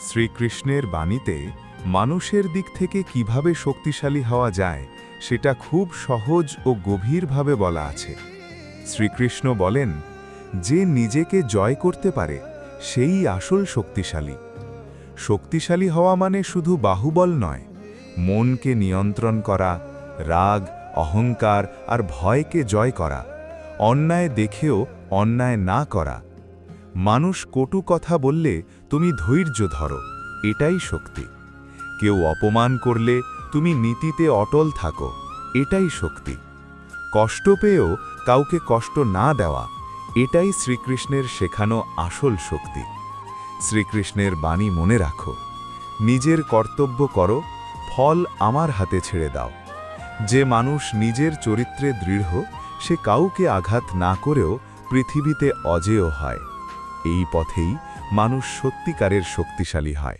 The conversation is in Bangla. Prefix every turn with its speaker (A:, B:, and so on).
A: শ্রীকৃষ্ণের বাণীতে মানুষের দিক থেকে কিভাবে শক্তিশালী হওয়া যায় সেটা খুব সহজ ও গভীরভাবে বলা আছে। শ্রীকৃষ্ণ বলেন, যে নিজেকে জয় করতে পারে সেই আসল শক্তিশালী। শক্তিশালী হওয়া মানে শুধু বাহুবল নয়, মনকে নিয়ন্ত্রণ করা, রাগ, অহংকার আর ভয়কে জয় করা, অন্যায় দেখেও অন্যায় না করা। মানুষ কটু কথা বললে তুমি ধৈর্য ধরো, এটাই শক্তি। কেউ অপমান করলে তুমি নীতিতে অটল থাকো, এটাই শক্তি। কষ্ট পেয়েও কাউকে কষ্ট না দেওয়া, এটাই শ্রীকৃষ্ণের শেখানো আসল শক্তি। শ্রীকৃষ্ণের বাণী মনে রাখো, নিজের কর্তব্য করো, ফল আমার হাতে ছেড়ে দাও। যে মানুষ নিজের চরিত্রে দৃঢ়, সে কাউকে আঘাত না করেও পৃথিবীতে অজেয় হয়। এই পথেই মানুষ সত্যিকারের শক্তিশালী হয়।